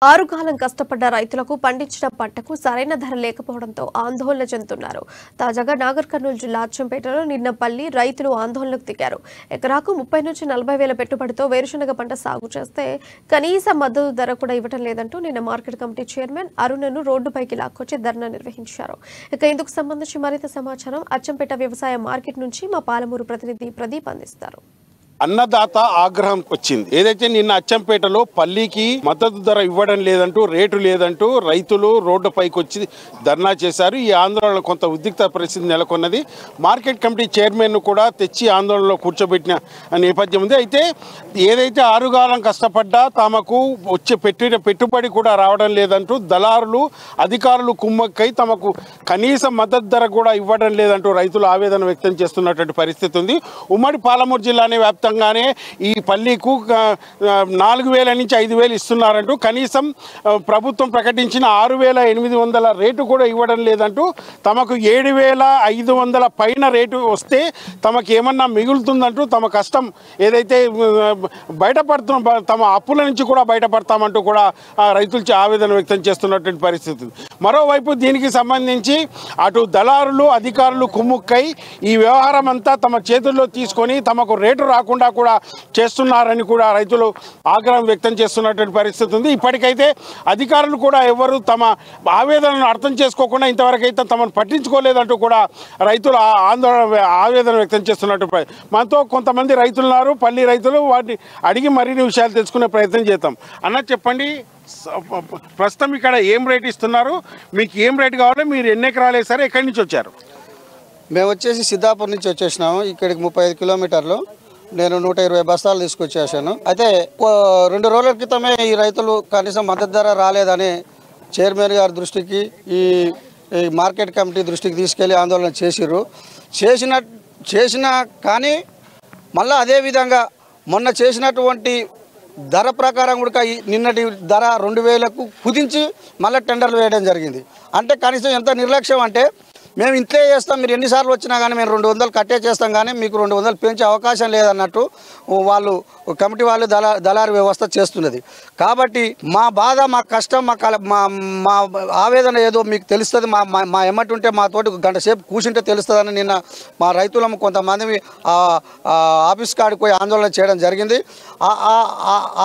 ఆరుగాలం కష్టపడ్డ రైతులకు పండించిన పంటకు సరైన ధర లేకపోవడంతో ఆందోళన చెందుతున్నారు. తాజాగా నాగర్ కర్నూలు జిల్లా అచ్చంపేటలో నిన్నపల్లి రైతులు ఆందోళనకు దిగారు. ఎకరాకు 30 నుంచి 40 వేల పెట్టుబడితో వేరుశనగ పంట సాగు చేస్తే కనీస మద్దతు ధర కూడా ఇవ్వడం లేదంటూ నిన్న మార్కెట్ కమిటీ చైర్మన్ అరుణను రోడ్డుపైకి లాక్కొచ్చి ధర్నా నిర్వహించారు. ఇక ఇందుకు సంబంధించి మరింత సమాచారం అచ్చంపేట వ్యవసాయ మార్కెట్ నుంచి మా పాలమూరు ప్రతినిధి ప్రదీప్ అందిస్తారు. అన్నదాత ఆగ్రహం వచ్చింది. ఏదైతే నిన్న అచ్చంపేటలో పల్లికి మద్దతు ధర ఇవ్వడం లేదంటూ, రేటు లేదంటూ రైతులు రోడ్డుపైకి వచ్చి ధర్నా చేశారు. ఈ ఆందోళన కొంత ఉద్రిక్త పరిస్థితి నెలకొన్నది. మార్కెట్ కమిటీ చైర్మన్ కూడా తెచ్చి ఆందోళనలో కూర్చోబెట్టిన నేపథ్యం ఉంది. అయితే ఏదైతే ఆరుగాలం కష్టపడ్డా తమకు వచ్చే పెట్టుబడి కూడా రావడం లేదంటూ దళారులు అధికారులు కుమ్మక్కై తమకు కనీస మద్దతు ధర కూడా ఇవ్వడం లేదంటూ రైతులు ఆవేదన వ్యక్తం చేస్తున్నటువంటి పరిస్థితి ఉంది. ఉమ్మడి పాలమూరు జిల్లానే వ్యాప్తంగానే ఈ పల్లీకు 4,000 నుంచి 5,000 ఇస్తున్నారంటూ, కనీసం ప్రభుత్వం ప్రకటించిన 6,800 రేటు కూడా ఇవ్వడం లేదంటూ, తమకు 7,500 పైన రేటు వస్తే తమకు ఏమన్నా మిగులుతుందంటూ, తమ కష్టం ఏదైతే తమ అప్పుల నుంచి కూడా బయటపడతామంటూ కూడా రైతులు ఆవేదన వ్యక్తం చేస్తున్నటువంటి పరిస్థితి. మరోవైపు దీనికి సంబంధించి అటు దళారులు అధికారులు కుమ్ముక్కై ఈ వ్యవహారం అంతా తమ చేతుల్లో తీసుకొని తమకు రేటు రాకుండా కూడా చేస్తున్నారని కూడా రైతులు ఆగ్రహం వ్యక్తం చేస్తున్నటువంటి పరిస్థితి ఉంది. ఇప్పటికైతే అధికారులు కూడా ఎవరు తమ ఆవేదనను అర్థం చేసుకోకుండా ఇంతవరకైతే తమను పట్టించుకోలేదంటూ కూడా రైతులు ఆవేదన వ్యక్తం చేస్తున్నట్టు. మనతో కొంతమంది రైతులు ఉన్నారు, పల్లి రైతులు. వాటిని అడిగి మరిన్ని విషయాలు తెలుసుకునే ప్రయత్నం చేద్దాం. అన్న, చెప్పండి, ప్రస్తుతం ఇక్కడ ఏం రేటు ఇస్తున్నారు? మీకు ఏం రేటు కావాలి? మీరు ఎన్ని ఎకరాలు వేసారు? ఎక్కడి నుంచి వచ్చారు? మేము వచ్చేసి సిద్ధాపూర్ నుంచి వచ్చేసినాము. ఇక్కడికి 35 కిలోమీటర్లు. నేను 120 బస్తాలు తీసుకొచ్చేసాను. అయితే 2 రోజుల క్రితమే ఈ రైతులు కనీసం మద్దతు ధర రాలేదని చైర్మన్ గారి దృష్టికి, ఈ మార్కెట్ కమిటీ దృష్టికి తీసుకెళ్లి ఆందోళన చేసినా కానీ మళ్ళీ అదేవిధంగా మొన్న చేసినటువంటి ధర ప్రకారం కూడా నిన్నటి ధర 2,000కు కుదించి మళ్ళీ టెండర్లు వేయడం జరిగింది. అంటే కనీసం ఎంత నిర్లక్ష్యం అంటే, మేము ఇంతే చేస్తాం, మీరు ఎన్నిసార్లు వచ్చినా కానీ మేము 200 కట్టే చేస్తాం, కానీ మీకు 200 పెంచే అవకాశం లేదన్నట్టు వాళ్ళు కమిటీ వాళ్ళు దళారీ వ్యవస్థ చేస్తున్నది. కాబట్టి మా బాధ, మా కష్టం, మా ఆవేదన ఏదో మీకు తెలుస్తుంది. మా ఎమ్మటి ఉంటే మాతోటి గంట సేపు కూర్చుంటే తెలుస్తుందని నిన్న మా రైతులము కొంతమంది ఆఫీస్ కాడికి పోయి ఆందోళన చేయడం జరిగింది.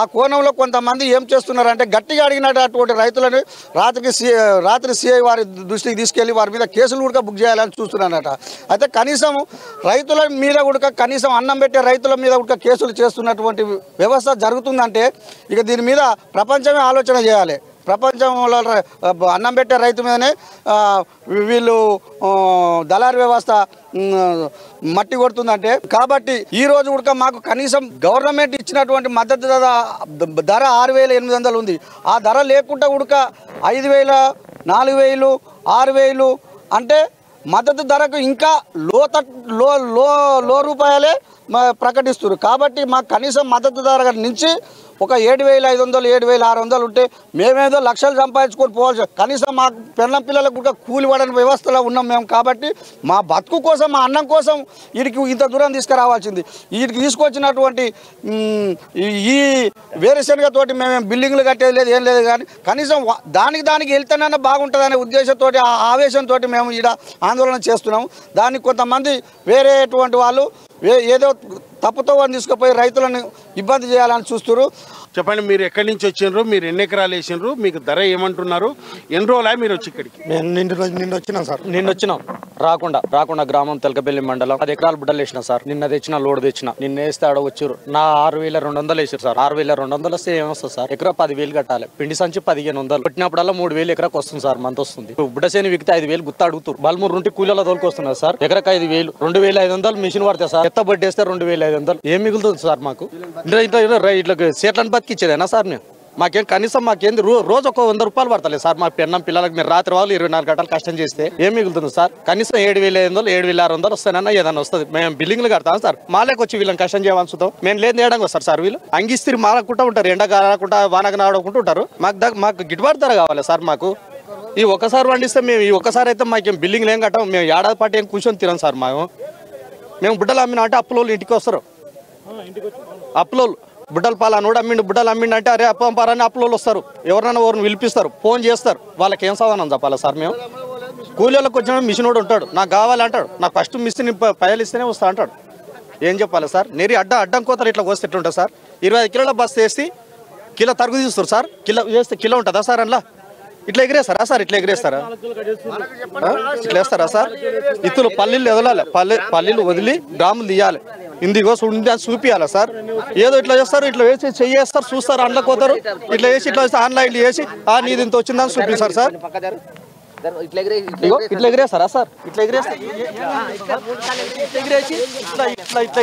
ఆ కోణంలో కొంతమంది ఏం చేస్తున్నారంటే, గట్టిగా అడిగినటువంటి రైతులను రాత్రి సిఐ వారి దృష్టికి తీసుకెళ్లి వారి మీద కేసులు కూడా బుక్ చేయాలని చూస్తున్నారట. అయితే కనీసం రైతుల మీద కూడా, కనీసం అన్నం పెట్టే రైతుల మీద కూడా కేసులు చేస్తున్నటువంటి వ్యవస్థ జరుగుతుందంటే ఇక దీని మీద ప్రపంచమే ఆలోచన చేయాలి. ప్రపంచంలో అన్నం పెట్టే రైతు మీదనే వీళ్ళు దళారీ వ్యవస్థ మట్టి కొడుతుందంటే, కాబట్టి ఈ రోజు కూడా మాకు కనీసం గవర్నమెంట్ ఇచ్చినటువంటి మద్దతు ధర 6,800 ఉంది. ఆ ధర లేకుండా కూడా 5,000, 4,000, 6,000 అంటే మద్దతు ధరకు ఇంకా లో రూపాయలే ప్రకటిస్తున్నారు. కాబట్టి మాకు కనీసం మద్దతు ధర నుంచి ఒక 7,500, 7,600 ఉంటే మేమేదో లక్షలు సంపాదించుకొని పోవాల్సి, కనీసం మాకు పెళ్ళం పిల్లలకు కూడా కూలి పడని వ్యవస్థలో ఉన్నాం మేము. కాబట్టి మా బతుకు కోసం, మా అన్నం కోసం వీడికి ఇంత దూరం తీసుకురావాల్సింది. వీటికి తీసుకొచ్చినటువంటి ఈ వేరుశనగతోటి మేము బిల్డింగ్లు కట్టేది లేదు, ఏం లేదు. కానీ కనీసం దానికి వెళ్తేనన్నా బాగుంటుందనే ఉద్దేశంతో, ఆవేశంతో మేము ఈడ ఆందోళన చేస్తున్నాము. దానికి కొంతమంది వేరేటువంటి వాళ్ళు ఏదో తప్పుతో తీసుకుపోయి రైతులను ఇబ్బంది చేయాలని చూస్తున్నారు. చెప్పండి, మీరు ఎక్కడి నుంచి వచ్చిండ్రు? మీరు ఎన్ని ఎకరాలు వేసిండ్రు? మీకు ధర ఏమంటున్నారు? ఎన్ని రోజులా మీరు వచ్చి ఇక్కడికి? నేను నిన్న వచ్చినాం సార్. రాకుండా గ్రామం తెలకపల్లి మండలం 10 ఎకరాలు బుడ్డలు వేసిన సార్. నిన్న తెచ్చిన లోడ్ తెచ్చిన, నిన్న వేస్తే ఆడ వచ్చారు. నా 6,200 వేసారు సార్. 6,200 వస్తే ఏమొస్తుంది సార్? ఎకరా 10,000 కట్టాలి. పిండి సంచి 1,500 కొట్టినప్పుడల్లా 3,000 ఎకరాకు వస్తుంది సార్. మంత్ వస్తుంది. బుడ్డసేని విక్కితే 5,000 గుత్త అడుగుతారు. బల్మూరు నుండి కూలీల తోలుకు వస్తున్నారు సార్. ఎకరకు 5,000, 2,500 మిషన్ పడతాయి సార్. ఎత్త బడ్డేస్తే 2,500. ఏం మిగులుతుంది సార్ మాకు? ఇట్లా సేట్లను బతికిచ్చేదేనా సార్? మాకేంది రోజు ఒక 100 రూపాయలు పడతలేదు సార్. మా పెన్నం పిల్లలకు మీరు రాత్రి వాళ్ళు 24 గంటలు కష్టం చేస్తే ఏం మిగులుతుంది సార్? కనీసం 7,500, 7,600 వస్తానన్నా ఏదన్నా వస్తుంది. మేము బిల్డింగ్లు కడతాం సార్. మాలేకి వచ్చి వీళ్ళని కష్టం చేయవలసుతాం. మేము లేదు నేయడానికి వస్తారు సార్. వీళ్ళు అంగిస్త్రి మాలకుంటా ఉంటారు, ఎండ కాకుండా వానకు నాడుకుంటూ ఉంటారు. మాకు గిట్టుబాటు ధర కావాలి సార్. మాకు ఈ ఒక్కసారి పండిస్తే మేము ఈ ఒక్కసారి అయితే మాకేం బిల్డింగ్లు ఏం కట్టాం. మేము ఏడాది పాటు ఏం కూర్చొని తినాం సార్. మేము బుడ్డలు అమ్మినా అంటే అప్పులోళ్ళు ఇంటికి వస్తారు. అప్పులోళ్ళు బుడ్డల పాలు అనోడు అమ్మిండు బుడ్డలు అమ్మిండు అంటే అరే అప్పంపారని అప్పులోళ్ళు వస్తారు ఎవరినైనా ఎవరిని పిలిపిస్తారు ఫోన్ చేస్తారు వాళ్ళకి ఏం సమాధానం చెప్పాలా సార్ మేము కూలీలకు వచ్చిన మిషన్ కూడా ఉంటాడు నాకు కావాలి అంటాడు నాకు ఫస్ట్ మిషన్ పైలు ఇస్తేనే వస్తా అంటాడు ఏం చెప్పాలి సార్ నేరి అడ్డం కోతలు ఇట్లా కోస్తే ఎట్లుంటుంది సార్ 25 కిలోల బస్ వేసి కిలో తరుగు తీస్తారు సార్ కిలో వేస్తే కిలో ఉంటుందా సార్ అందులో ఇట్లా ఎగిరేస్తారా సార్ ఇట్లా ఎగిరేస్తారా ఇట్లా వేస్తారా సార్ ఇత్తులు పల్లీలు వదలాలి పల్లీలు వదిలి గ్రాములు తీయాలి ఇందిగో ఉంది అని చూపియాలా సార్ ఏదో ఇట్లా చేస్తారు ఇట్లా వేసి చెయ్యేస్తారు చూస్తారు అందులో పోతారు ఇట్లా వేసి ఇట్లా వేసి ఆన్లైన్లో వేసి నీది ఇంత వచ్చిందని చూపిస్తారు సార్ ఇట్లా ఎగిరేస్తారా సార్ ఇట్లా ఎగిరేసి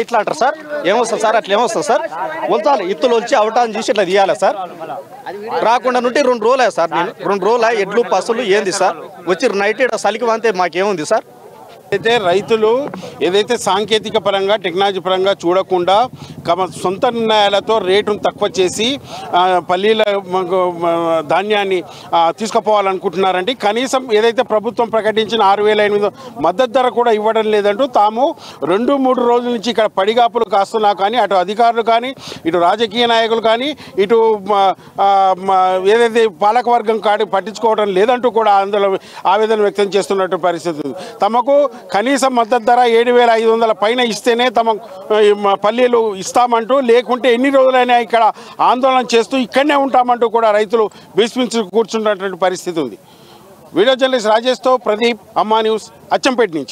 ఇట్లా అంటారు సార్ ఏమొస్తుంది సార్ అట్లా ఏమొస్తుంది సార్ వల్చాలి ఇత్తులు వచ్చి అవటాన్ని చూసి ఇట్లా తీయాలి సార్ రాకుండా నుండి 2 రోజులే సార్ నేను 2 రోజుల ఎడ్లు పసులు ఏంది సార్ వచ్చి నైట్ చలికి వంతే మాకేముంది సార్ అయితే రైతులు ఏదైతే సాంకేతిక పరంగా టెక్నాలజీ పరంగా చూడకుండా తమ సొంత నిర్ణయాలతో రేటును తక్కువ చేసి పల్లీల ధాన్యాన్ని తీసుకుపోవాలనుకుంటున్నారంటే కనీసం ఏదైతే ప్రభుత్వం ప్రకటించిన 6,800 మద్దతు ధర కూడా ఇవ్వడం లేదంటూ తాము 2-3 రోజుల నుంచి ఇక్కడ పడిగాపులు కాస్తున్నా కానీ అటు అధికారులు కానీ ఇటు రాజకీయ నాయకులు కానీ ఇటు ఏదైతే పాలకవర్గం కాడి పట్టించుకోవడం లేదంటూ కూడా ఆవేదన వ్యక్తం చేస్తున్నట్టు పరిస్థితి తమకు కనీసం మద్దతు ధర 7,500 పైన ఇస్తేనే తమ పల్లీలు ఇస్తామంటూ లేకుంటే ఎన్ని రోజులైనా ఇక్కడ ఆందోళన చేస్తూ ఇక్కడనే ఉంటామంటూ కూడా రైతులు భీష్మించి కూర్చున్నటువంటి పరిస్థితి ఉంది. వీడియో జర్నలిస్ట్ రాజేష్తో ప్రదీప్, అమ్మా న్యూస్, అచ్చంపేట నుంచి.